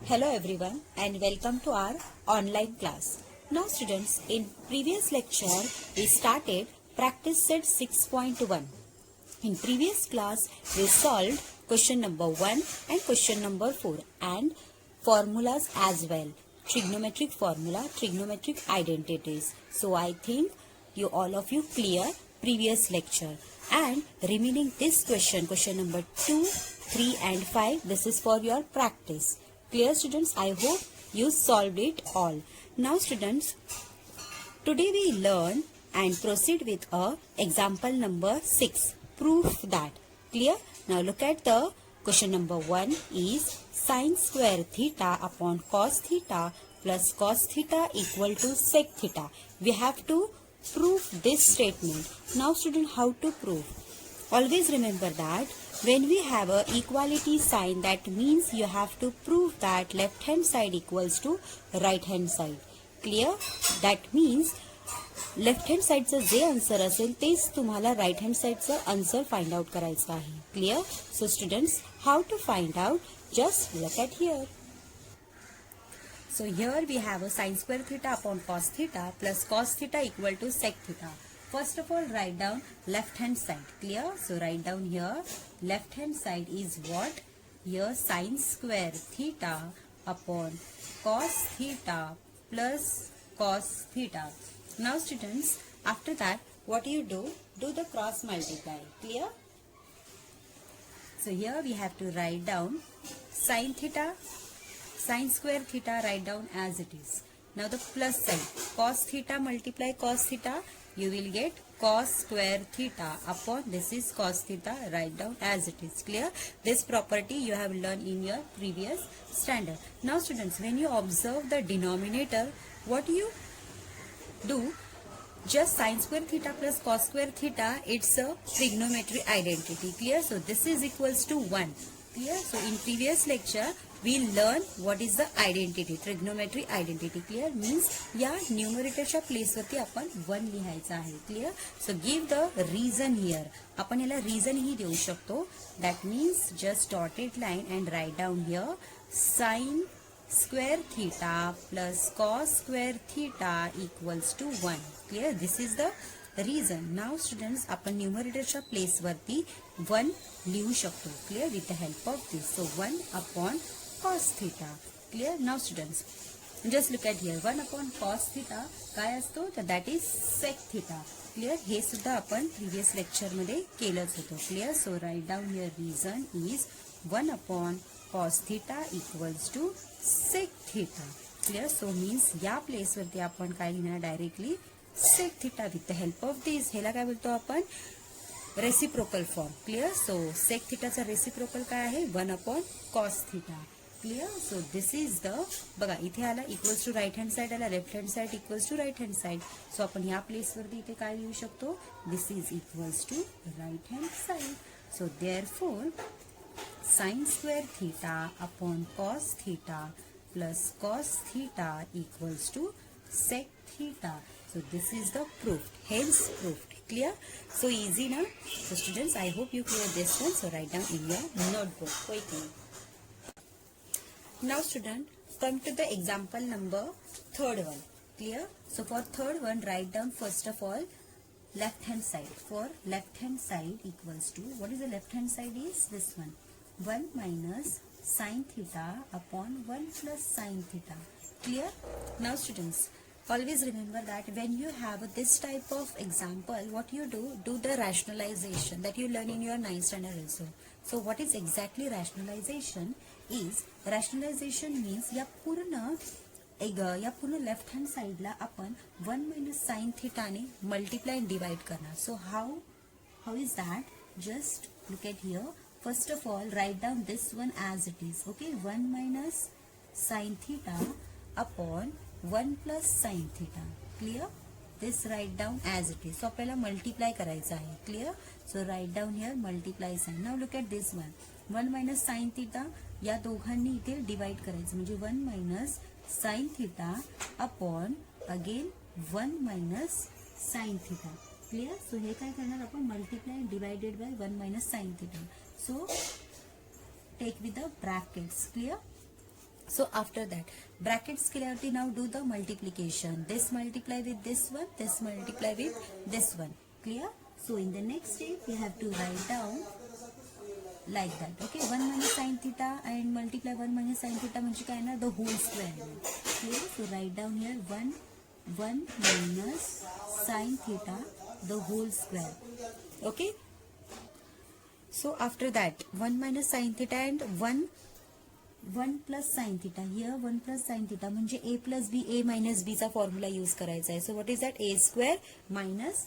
Hello everyone and welcome to our online class. Now students, in previous lecture we started practice set 6.1. In previous class we solved question number 1 and question number 4 and formulas as well. Trigonometric formula, trigonometric identities. So I think all of you clear previous lecture. And remaining this question number 2, 3 and 5, this is for your practice. Clear students? I hope you solved it all. Now students, today we learn and proceed with a example number 6. Proof that. Clear? Now look at the question number 1 is sin square theta upon cos theta plus cos theta equal to sec theta. We have to prove this statement. Now student, how to prove? Always remember that when we have a equality sign, that means you have to prove that left hand side equals to right hand side. Clear? That means left hand साईडचं जे answer असेल तेच तुम्हाला right hand साईडचं answer find out करायचं आहे. Clear? So students, how to find out? Just look at here. So here we have a sin square theta upon cos theta plus cos theta equal to sec theta. First of all, write down left hand side. Clear? So write down here left hand side is what? Here sin square theta upon cos theta plus cos theta. Now students, after that what you do? Do the cross multiply. Clear? So here we have to write down sin theta, sin square theta, write down as it is. Now the plus sign, cos theta multiply cos theta, you will get cos square theta upon this is cos theta, write down as it is. Clear? This property you have learned in your previous standard. Now students, when you observe the denominator, what you do? Just sin square theta plus cos square theta, it's a trigonometry identity. Clear? So this is equals to 1. Clear? So in previous lecture we learn what is the identity, trigonometry identity. Clear? Means या न्यूमरेटरच्या place वरती आपण 1 लिहायचं आहे. Clear? So give the reason here. आपण याला reason ही देऊ शकतो. That means just dotted line and write down here sine square theta plus cos square theta equals to 1. Clear? This is the reason. Now students, आपण न्यूमरेटरच्या place वरती 1 लिहू शकतो. Clear? With the help of this. So 1 upon cos theta. Clear? Now students, just look at here. 1 upon cos theta काय असतो? तर that is sec theta. Clear? हे सुद्धा आपण previous lecture मध्ये केलंच होतं. Clear? So write down here reason is 1 upon cos theta equals to sec theta. Clear? So means या place वरती आपण काय लिहिणार? Directly sec theta with the help of this. ह्याला काय बोलतो आपण? Reciprocal form. Clear? So sec theta चा रेसिप्रोकल काय आहे? 1 upon cos theta. Clear? So this is the, बघा इथे आला equals to right hand side, आला left hand side equals to right hand side. So आपण या प्लेस वरती इथे काय लिहू शकतो? This is equals to right hand side. So therefore sin square theta upon cos theta plus cos theta equals to sec theta. So this is the proof. Hence proved. Clear? So easy now. So students, I hope you clear this one. So write down in your notebook quickly. Now student, come to the example number third one. Clear? So for third one, write down first of all left hand side. For left hand side equals to, what is the left hand side is? This one. 1 minus sin theta upon 1 plus sin theta. Clear? Now students, always remember that when you have this type of example, what you do the rationalization that you learn in your 9th standard also. So what is exactly rationalization? Is rationalization means या पूर्ण left hand साइडला आपण 1 minus sin theta ने multiply and divide करणार. So how is that? Just look at here. First of all, write down this one as it is. Okay, 1 minus sin theta upon 1 plus sin theta. Clear? This write down as it is. So आपल्याला multiply करायचं आहे. Clear? So write down here multiply sign. Now look at this one. 1 minus sin theta या दोघांनी इथे divide करायचं म्हणजे 1 minus sin theta upon again 1 minus sin theta. Clear? So हे काय करणार आपण? Multiply divided by 1 minus sin theta. So take with the brackets. Clear? So after that, brackets केल्यावरती now do the multiplication. This multiply with this one, this multiply with this one. Clear? So in the next step, you have to write down like that. Okay, 1 minus sin theta and multiply 1 minus sin theta म्हणजे काय ना, the whole square. Clear? So write down here 1 minus sin theta the whole square. Okay. So after that, 1 minus sin theta and 1 plus sin theta. Here 1 plus sin theta म्हणजे a plus b, a minus b चा formula use करायचा आहे. So what is that? a square minus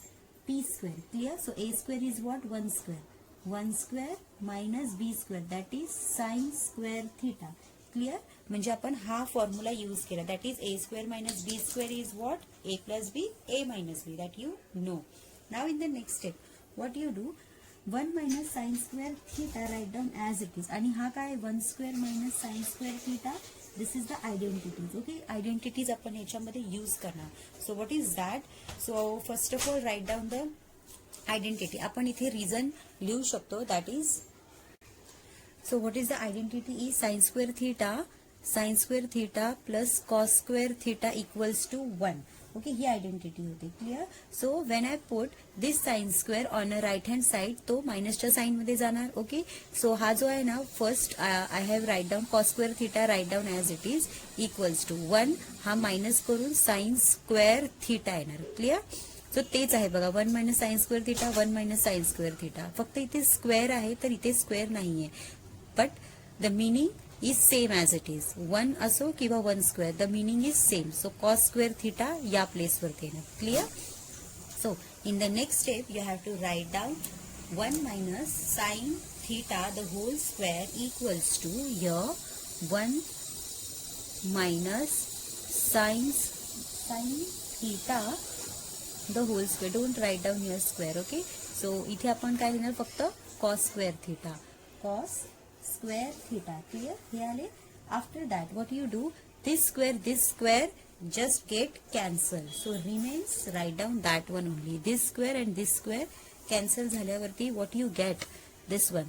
p square. Clear? So a square is what? 1 square. 1 square minus b square, that is sin square theta. Clear? म्हणजे आपण हा formula use केला. That is a square minus b square is what? a plus b, a minus b. That you know. Now in the next step, what you do? 1 minus sin square theta write down as it is. आणि हा काय? 1 square minus sin square theta. This is the identities. Okay, identities आपण याच्यामध्ये use करणार. So what is that? So first of all write down the identity. आपण इथे reason लिहू शकतो. That is, so what is the identity? Is sin square theta plus cos square theta equals to 1. Okay, ही identity होते. Clear? So when I put this sine square on a right hand side, तो मायनसच्या sign मध्ये जाणार. Okay, सो हा जो आहे ना, first I have write down cos square theta, write down as it is equals to 1. हा मायनस करून साइन स्क्वेअर थिटा येणार. क्लिअर? सो तेच आहे बघा, 1 minus sine square theta, 1 minus sine square theta. फक्त इथे स्क्वेअर आहे, तर इथे स्क्वेअर नाहीये, but the meaning is same as it is. 1 असो किंवा 1 square, the meaning is same. So cos square theta या place वरती येणार. Clear? So in the next step, you have to write down 1 minus sin theta the whole square equals to here 1 minus sin theta the whole square. Don't write down here square. Okay. So इथे आपण काय लिहिणार? फक्त cos square theta. Cos square theta. Clear? Here आले. After that, what you do? This square just get cancelled. So remains, write down that one only. This square and this square cancel झाल्यावरती what you get? This one.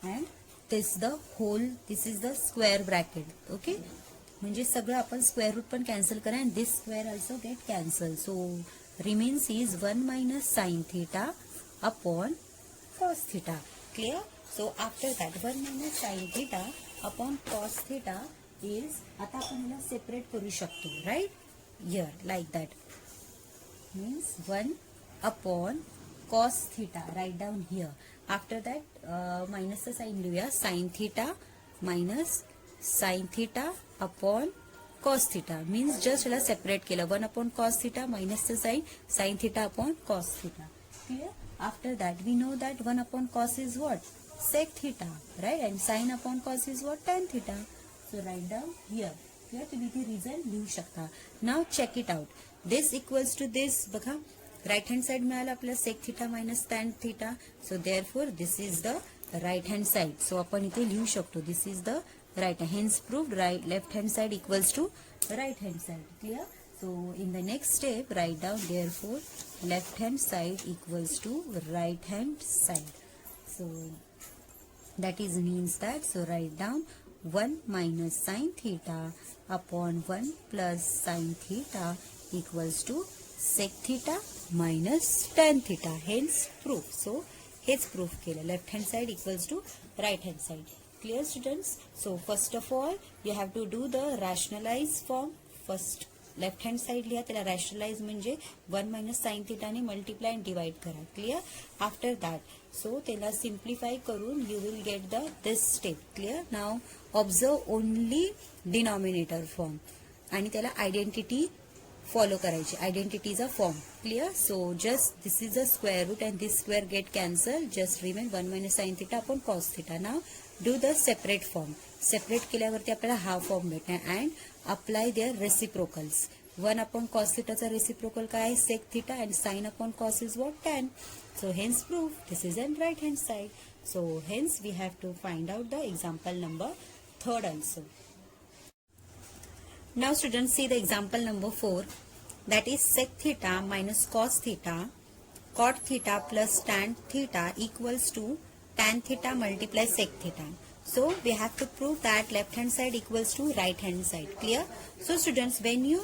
And this the whole. This is the square bracket. Okay? म्हणजे सगळं आपण square root पण cancel करा and this square also get cancelled. So remains is 1 minus sin theta upon cos theta. Clear? So after that, 1 minus sin theta upon cos theta is, आता आपण याला separate करू शकतो, right? Here, like that. Means 1 upon cos theta, write down here. After that, minus चा sign लिहूया. sin theta minus sin theta upon cos theta. Means just याला separate केलं. 1 upon cos theta minus चा sign, sin theta upon cos theta. Clear? After that, we know that 1 upon cos is what? Sec theta, right? And sin upon cos is what? Tan theta. So write down here. Here तुम्ही ती reason लिहू शकता. Now check it out. This equals to this. बघा, right hand side मिळालं आपल्याला sec theta minus tan theta. So therefore this is the right hand side. So आपण इथे लिहू शकतो. This is the right. Hence proved right left hand side equals to right hand side. Clear? So in the next step, write down therefore left hand side equals to right hand side. So that is means that, so write down 1 minus sin theta upon 1 plus sin theta equals to sec theta minus tan theta. Hence proof. So H proof केलं. Left hand side equals to right hand side. Clear students? So first of all, you have to do the rationalize form. First left hand side लिहा, त्याला rationalize म्हणजे 1 minus sine थिटाने multiply and divide करा. Clear? After that, so त्याला simplify करून you will get the this step. Clear? Now observe only denominator form आणि त्याला identity follow करायची. आयडेंटिटीचा form. Clear? So just this is a square root and this square get cancel. Just remain 1 minus sine theta upon cos theta. Now do the separate form. Separate केल्यावरती आपल्याला हा form भेटणार and apply there reciprocals. 1 upon cos थिटाचा reciprocal काय आहे? Sec theta and sine upon cos is what? Tan. So hence proof this is an right hand side. So hence we have to find out the example number 3 also. Now students, see the example number 4, that is sec theta minus cos theta cot theta plus tan theta equals to tan theta multiply sec theta. So we have to prove that left hand side equals to right hand side. Clear? So students, when you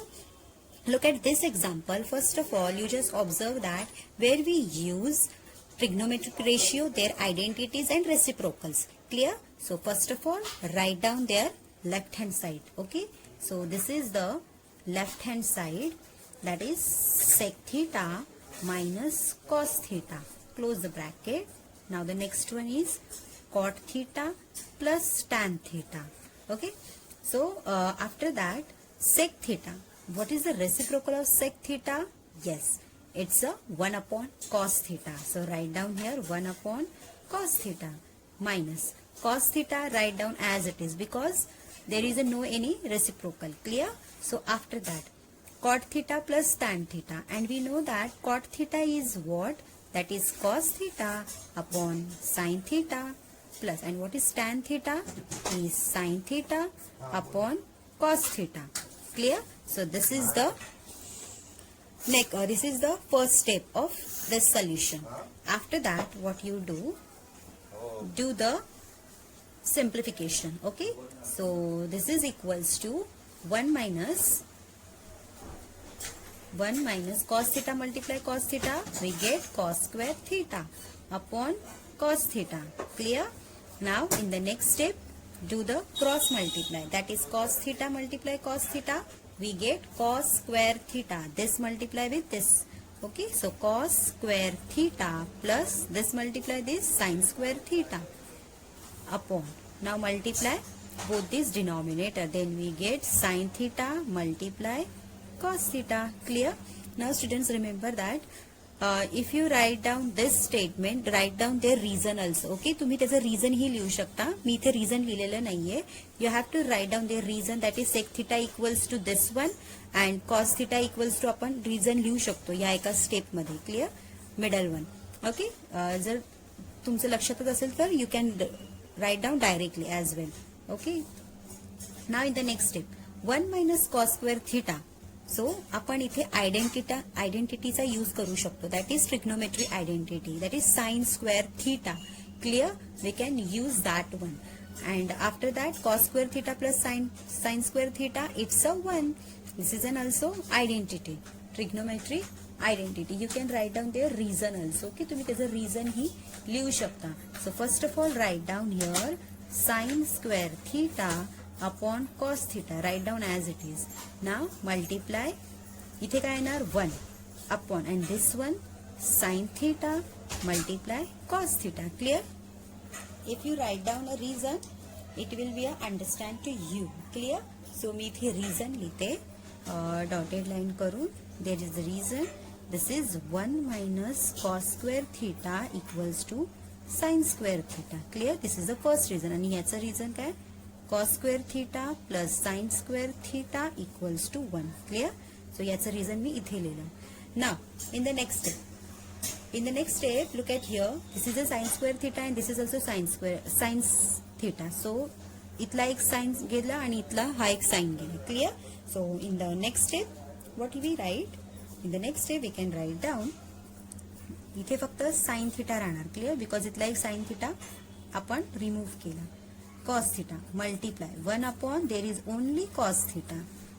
look at this example, first of all, you just observe that where we use trigonometric ratio, their identities and reciprocals. Clear? So first of all, write down their left hand side. Okay? So this is the left hand side, that is sec theta minus cos theta. Close the bracket. Now the next one is cot theta plus tan theta. Okay? So after that, sec theta. What is the reciprocal of sec theta? Yes, it's a 1 upon cos theta. So write down here 1 upon cos theta minus cos theta, write down as it is because there is a no any reciprocal. Clear? So after that, cot theta plus tan theta, and we know that cot theta is what? That is cos theta upon sin theta plus, and what is tan theta? Is sin theta upon cos theta. Clear? So this is the first step of this solution. After that, what you do the simplification. Okay? So this is equals to 1 minus cos theta multiply cos theta, we get cos square theta upon cos theta. Clear? Now in the next step, do the cross multiply, that is cos theta multiply cos theta, we get cos square theta, this multiply with this. Okay, so cos square theta plus this multiply this sin square theta upon, now multiply both this denominator, then we get sin theta multiply cos theta. Clear? Now students, remember that if you write down this statement, write down their reason also. Okay, तुम्ही त्याचा reason ही लिहू शकता. मी इथे reason लिहिलेलं नाहीये. You have to write down their reason, that is sec theta equals to this one and cos theta equals to आपण reason लिहू शकतो या एका स्टेप मध्ये. क्लियर? Middle one. ओके, जर तुमचं लक्षातच असेल तर you can write down directly as well. Okay. Now in the next step, 1 minus cos square theta. सो आपण इथे आयडेंटिटीचा यूज करू शकतो, that is trigonometry identity, that is sine square theta. Clear? We can use that one. And after that cos square theta plus sine square theta, it's a 1. This is an also identity, trigonometry identity. You can write down there reason also. Okay, तुम्ही त्याचं reason ही लिहू शकता. So first of all write down here sine square theta upon cos theta, write down as it is. Now multiply, इथे काय येणार 1 upon, and this one sin theta multiply cos theta. Clear? If you write down a reason, it will be a understand to you. Clear? So मी इथे reason लिहिते dotted line करून. There is the reason. This is 1 minus cos square theta equals to sin square theta. Clear? This is the first reason. आणि याचं reason काय? cos square theta plus sin square theta equals to 1. Clear? So याचं reason मी इथे लिहिलं. Now in the next step, look at here. This is a sin square theta and this is also sin theta. So इथला एक sin गेला आणि इथला हा एक sin गेला. Clear? So in the next step, what we write? In the next step we can write down. इथे फक्त sin theta राहणार. Clear? Because इथला एक sin theta आपण remove केला. cos theta multiply 1 upon, there is only cos theta.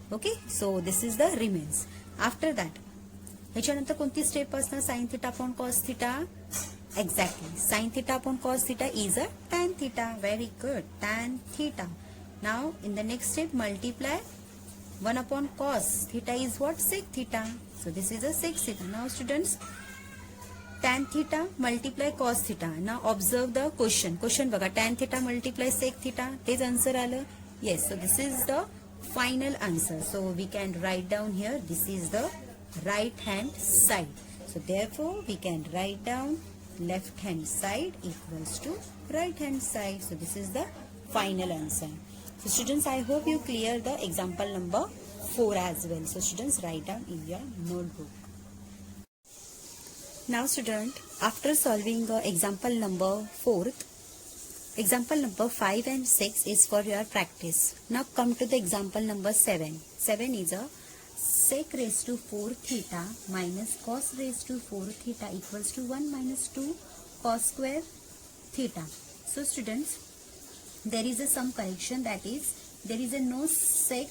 Okay, so this is the remains. After that, ह्याच्यानंतर कोणती step असणार? sin theta upon cos theta. Exactly, sin theta upon cos theta is a tan theta. Very good, tan theta. Now in the next step, multiply 1 upon cos theta is what? Sec theta. So this is a sec theta. Now students, tan theta multiply cos theta. Now observe the question. Question बघा, tan theta multiply sec theta. तेच answer आलं. Yes, so this is the final answer. So we can write down here, this is the right hand side. So therefore we can write down left hand side equals to right hand side. So this is the final answer. So students, I hope you clear the example number 4 as well. So students, write down in your notebook. Now student, after solving example number 4, example number 5 and 6 is for your practice. Now come to the example number 7. 7 is a sec raised to 4 theta minus cos raised to 4 theta equals to 1 minus 2 cos square theta. So students, there is a some correction, that is there is a no sec,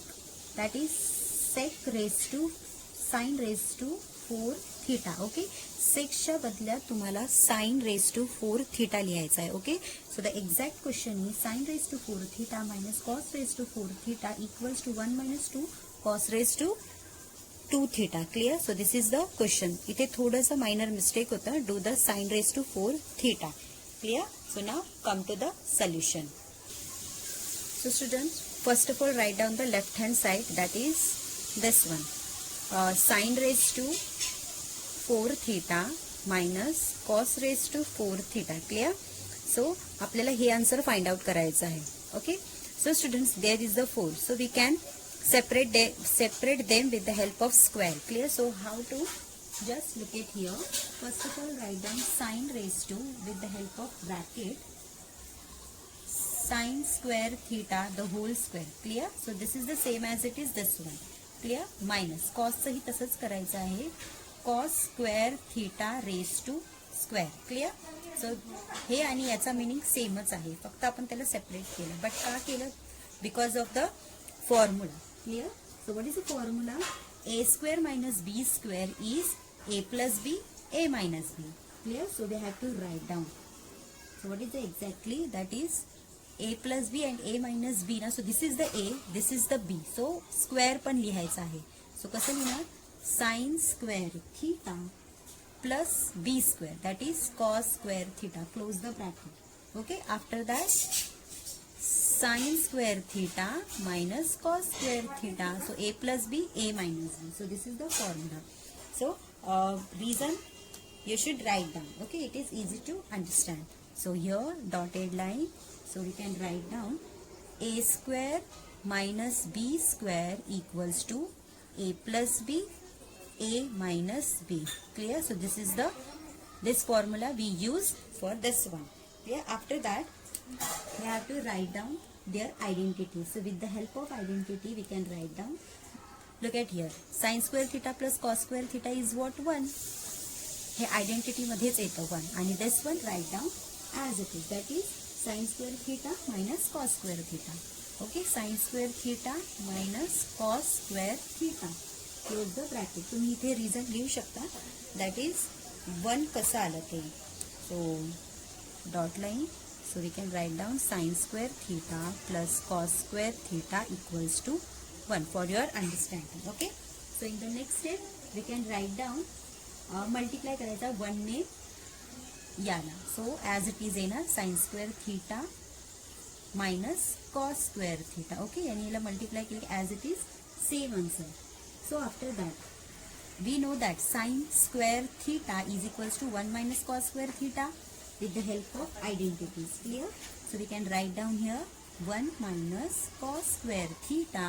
that is sec raised to sin raised to 4 theta. Okay, सेक्सच्या बदल्यात तुम्हाला sine raise to 4 theta लिहायचा आहे. Okay, so the exact question is sine raise to 4 theta minus cos raise to 4 theta equals to 1 minus 2 cos raise to 2 theta. Clear? So this is the question. इथे थोडंसं minor mistake होतं. Do the sine raise to 4 theta. Clear? So now come to the solution. So students, first of all write down the left hand side, that is this one. Sin raised to 4 theta minus cos raised to 4 theta. Clear? So आपल्याला हे answer find out करायचं आहे. Okay, so students, there is the 4, so we can separate them with the help of square. Clear? So how to? Just look at here. First of all write down sin raised to, with the help of bracket, sin square theta the whole square. Clear? So this is the same as it is this one. Clear? Minus cos च ही तसंच करायचं आहे. cos square theta raised to square. Clear? So हे आणि याचा meaning सेमच आहे, फक्त आपण त्याला सेपरेट केलं. बट का केलं? Because of the formula. Clear? So what is the formula? A square minus B square is A plus B, A minus B. Clear? So we have to write down. So what is the exactly? That is A plus B and A minus B ना. So this is the A, this is the B. So square पण लिहायचं आहे. So कसं लिहिणार? Sin square theta plus B square, that is cos square theta. Close the bracket. Okay. After that, sin square theta minus cos square theta. So A plus B, A minus B. So this is the formula. So reason you should write down. Okay, it is easy to understand. So here dotted line. So we can write down A square minus B square equals to A plus B, A minus B. Clear? So this is this formula we use for this one. Clear? After that, we have to write down their identity. So with the help of identity we can write down. Look at here, sin square theta plus cos square theta is what? 1. हे identity मध्येच येतं 1. आणि this one write down as it is, that is sin square theta minus cos square theta. Okay, sin square theta minus cos square theta. Close the bracket. तुम्ही इथे reason लिहू शकता, that is 1 कसं आलं ते. So dot line. So we can write down sin square theta plus cos square theta equals to 1 for your understanding. Okay. So in the next step we can write down multiply करायचा 1 ने याला. So as it is येणार sin square theta minus cos square theta. Okay. आणि याला multiply केली as it is, same answer. So after that we know that sin square theta is equals to 1 minus cos square theta with the help of identities. Clear? So we can write down here 1 minus cos square theta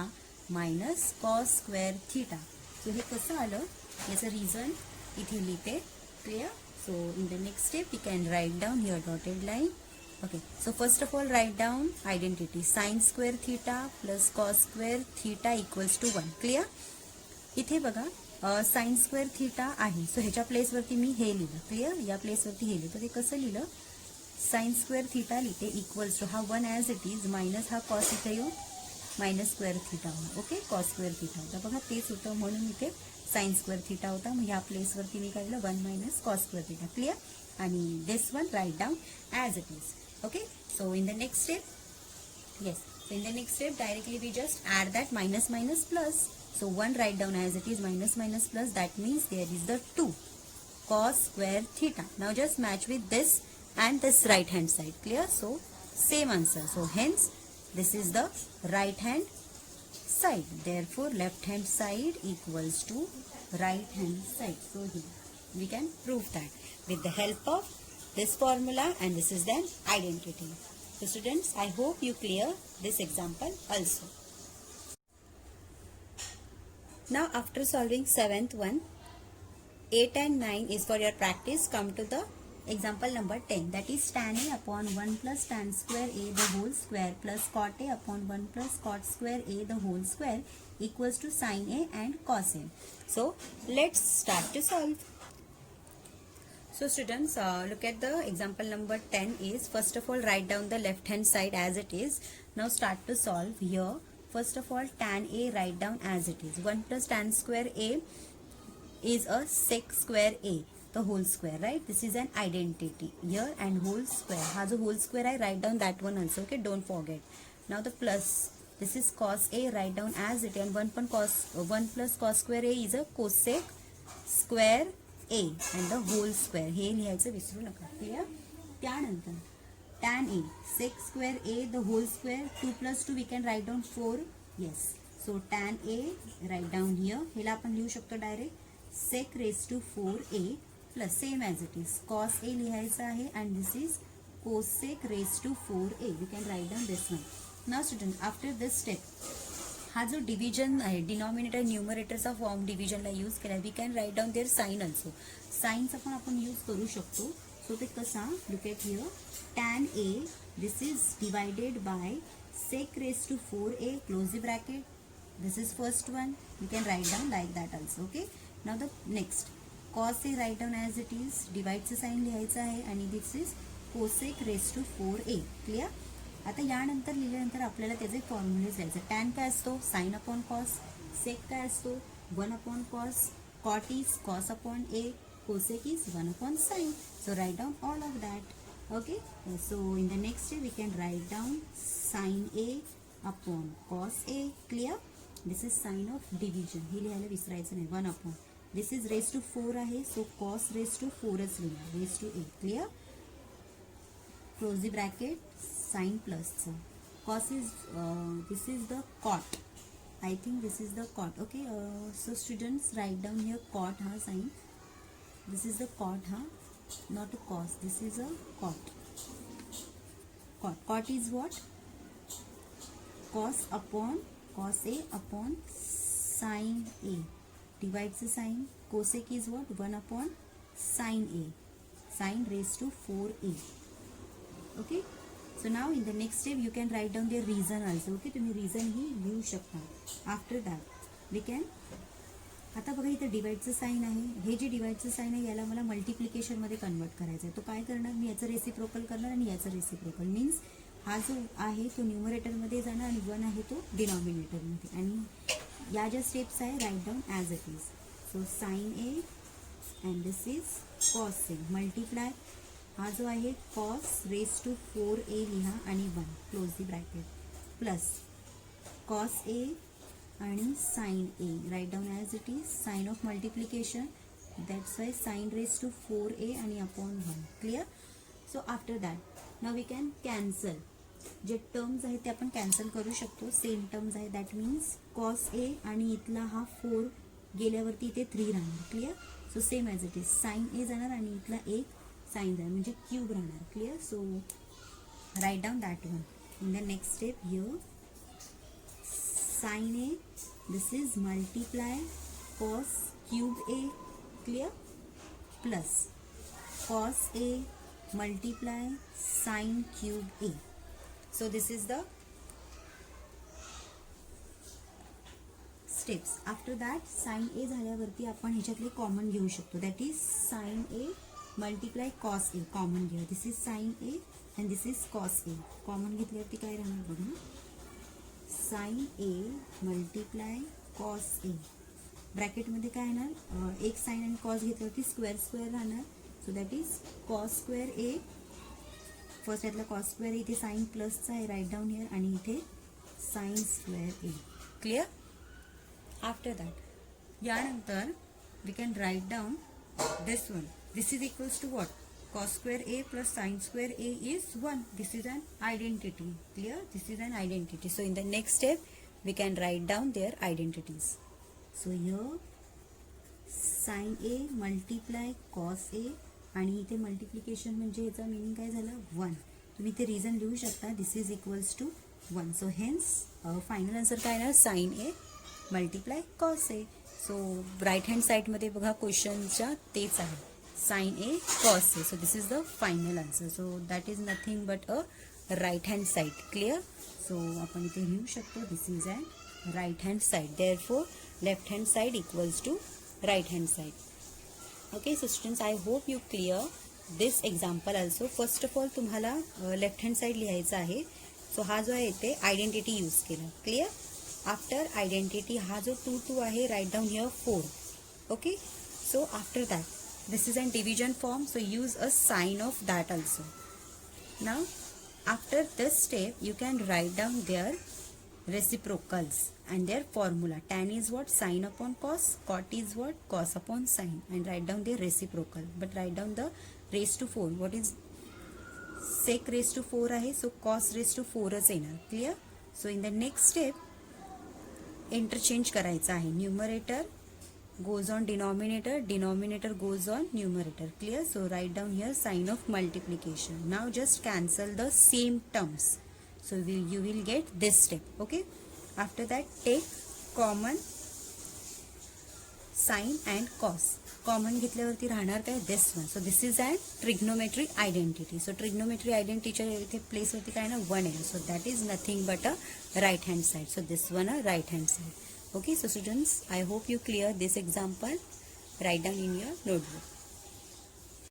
minus cos square theta. So हे कसं आलं याचं reason इथे लिहिते. Clear? So in the next step we can write down here dotted line. Okay, so first of all write down identity. Sin square theta plus cos square theta equals to 1. Clear? इथे बघा sign square theta आहे. सो ह्याच्या प्लेसवरती मी हे लिहिलं. Clear? या प्लेसवरती हे लिहिलं. तर ते कसं लिहिलं? साइन स्क्वेअर थीटा लिहिते इक्वल्स टू हा 1 ॲज इट इज मायनस हा कॉस इथे येऊन मायनस स्क्वेअर थीटा होता. ओके, कॉस स्क्वेअर थीटा होता. बघा तेच होतं म्हणून इथे साइन स्क्वेअर थीटा होता. मग ह्या प्लेसवरती मी काय लिहिलं? 1 minus cos square theta. Clear? आणि this one write down as it is. Okay, so in the next step, yes, so in the next step directly we just add that minus minus plus. So 1 write down as it is, minus minus plus, that means there is the 2 cos square theta. Now just match with this and this right hand side. Clear? So same answer. So hence this is the right hand side. Therefore left hand side equals to right hand side. So here we can prove that with the help of this formula, and this is then identity. So students, I hope you clear this example also. Now after solving 7th one, 8 and 9 is for your practice. Come to the example number 10, that is tan a upon 1 plus tan square a the whole square plus cot a upon 1 plus cot square a the whole square equals to sin a and cos a. So let's start to solve. So students, look at the example number 10 is, first of all write down the left hand side as it is. Now start to solve here. First of all, tan A write down as it is. 1 plus tan square A is a sec square A, the whole square, right? This is an identity here, and whole square. Has a whole square, I write down that one also, okay? Don't forget. Now the plus, this is cos A, write down as it, and 1 plus cos square A is a cosec square A and the whole square. हे लिहायचं विसरू नका. Clear? त्यानंतर tan A, sec square A, the whole square. 2 plus 2 we can write down 4. Yes. So tan A write down here. हेला आपण लिहू शकतो direct sec raised to 4A plus same as it is. Cos A लिहायचं आहे and this is cosec raised to 4A. You can write down this one. Now student, after this step, हा जो division आहे, denominator न्यूमरेटरचा form डिव्हिजनला use केला. We can write down there sine also. साईनचा पण आपण यूज करू शकतो. सो ते कसा, look at here, tan A this is divided by sec raise to 4A close the bracket. This is first one. You can write down like that also. Okay. Now the next cos A write down as it is. डिवाइडचं sine लिहायचं आहे आणि this is cosec raise to 4A. Clear? आता यानंतर लिहिल्यानंतर आपल्याला त्याचे formulas लिहायचे. Tan काय असतो, साइन अपॉन कॉस. सेक काय असतो, 1 upon cos. Cot is cos upon A. Cosec is 1 upon sine. So write down all of that. Okay. So in the next step we can write down sine A upon cos A. Clear? This is sign of division. हे लिहायला विसरायचं नाही. 1 upon this is raise to 4 आहे, so cos raise to 4च लिहिणार. Raise to A. Clear? Close the bracket. Sin plus cos is this is the cot. I think this is the cot. Okay. So students, write down here cot ha sign. This is the cot ha, not a cos. This is a cot. Cot. Cot is what? Cos upon cos A upon sin A. Divides the sign. Cosec is what? 1 upon sin A. Sin raised to 4A. Okay. So now in the next step you can write down the reason also. Okay, तुम्ही reason ही लिहू शकता. After that we can, आता बघा इथं डिवाइडचं sign आहे. हे जे डिवाइडचं sign आहे याला मला मल्टिप्लिकेशन मध्ये कन्वर्ट करायचं आहे. तो काय करणार, मी याचं रेसिप्रोकल करणार आणि याचं रेसिप्रोकल. मीन्स हा जो आहे तो न्यूमरेटरमध्ये जाणार आणि 1 आहे तो डिनॉमिनेटरमध्ये. आणि या ज्या स्टेप्स आहे write down as it is. So sine A and this is cos A. Multiply हा जो आहे कॉस रेस टू 4A लिहा आणि 1 close the bracket plus cos A आणि sine A. Write down as it is. Sign of multiplication, that's why sine raise to 4A आणि upon 1. Clear? So after that now we can cancel. जे terms आहेत ते आपण cancel करू शकतो. Same terms आहे. That means cos A आणि इथला हा 4 गेल्यावरती इथे 3 राहणार. Clear? So same as it is. Sine A जाणार आणि इथला एक साइन जाणार म्हणजे क्यूब राहणार. Clear? So write down that one. In the next step here sine A this is multiply cos cube A. Clear? Plus cos A multiply sine cube A. So this is the steps. After that sine A झाल्यावरती आपण ह्याच्यातले common घेऊ शकतो. That is sine A multiply cos A. Common घ्या. This is sine A and this is cos A. Common घेतल्यावरती काय राहणार बघा, sign A multiply cos ए. ब्रॅकेटमध्ये काय येणार, एक साइन आणि कॉस घेतल्यावरती स्क्वेअर स्क्वेअर राहणार. So that is cos square A. First यातला कॉस स्क्वेअर इथे साइन प्लसचा आहे. राईट डाऊन हिअर आणि इथे sine square A. Clear? After that यानंतर we can write down this one. This is equals to what? Cos square A plus sin square A is 1. This is an identity. Clear? This is an identity. So in the next step, we can write down their identities. So here, sin A multiply cos A आणि इथे multiplication म्हणजे याचा meaning काय झालं, 1. तुम्ही ते reason लिहू शकता. This is equals to 1. So hence final answer काय येणार, sine A multiply cos A. So right hand साईडमध्ये बघा क्वेश्चनच्या तेच आहे, sin A cos A. So this is the final answer. So that is nothing but a right hand side. Clear? So आपण इथे लिहू शकतो this is an right hand side. Therefore left hand side equals to right hand side. ओके. So students, I hope you clear this example also. First of all तुम्हाला left hand side लिहायचं आहे. सो हा जो आहे ते आयडेंटिटी यूज केला. क्लिअर. आफ्टर आयडेंटिटी हा जो 2 आहे, write down here 4. Okay. So after that this is an division form, so use a sign of that also. Now after this step you can write down their reciprocals and their formula. Tan is what? Sin upon cos. Cot is what? Cos upon sin. And write down their reciprocal. But write down the raised to 4. What is sec raised to 4 आहे, so cos raised to 4च येणार. Clear. So in the next step interchange करायचं आहे. Numerator goes on denominator, denominator goes on numerator. Clear. So write down here sign of multiplication. Now just cancel the same terms, so you will get this step. Okay. After that take common sin and cos. Common घेतल्यावरती राहणार काय? This one. So this is and trigonometry identity. So trigonometry आयडेंटिटीच्या इथे प्लेसवरती काय ना 1 आहे. So that is nothing but a right hand side. So this one a right hand side. Okay, so students, I hope you clear this example. Write down in your notebook.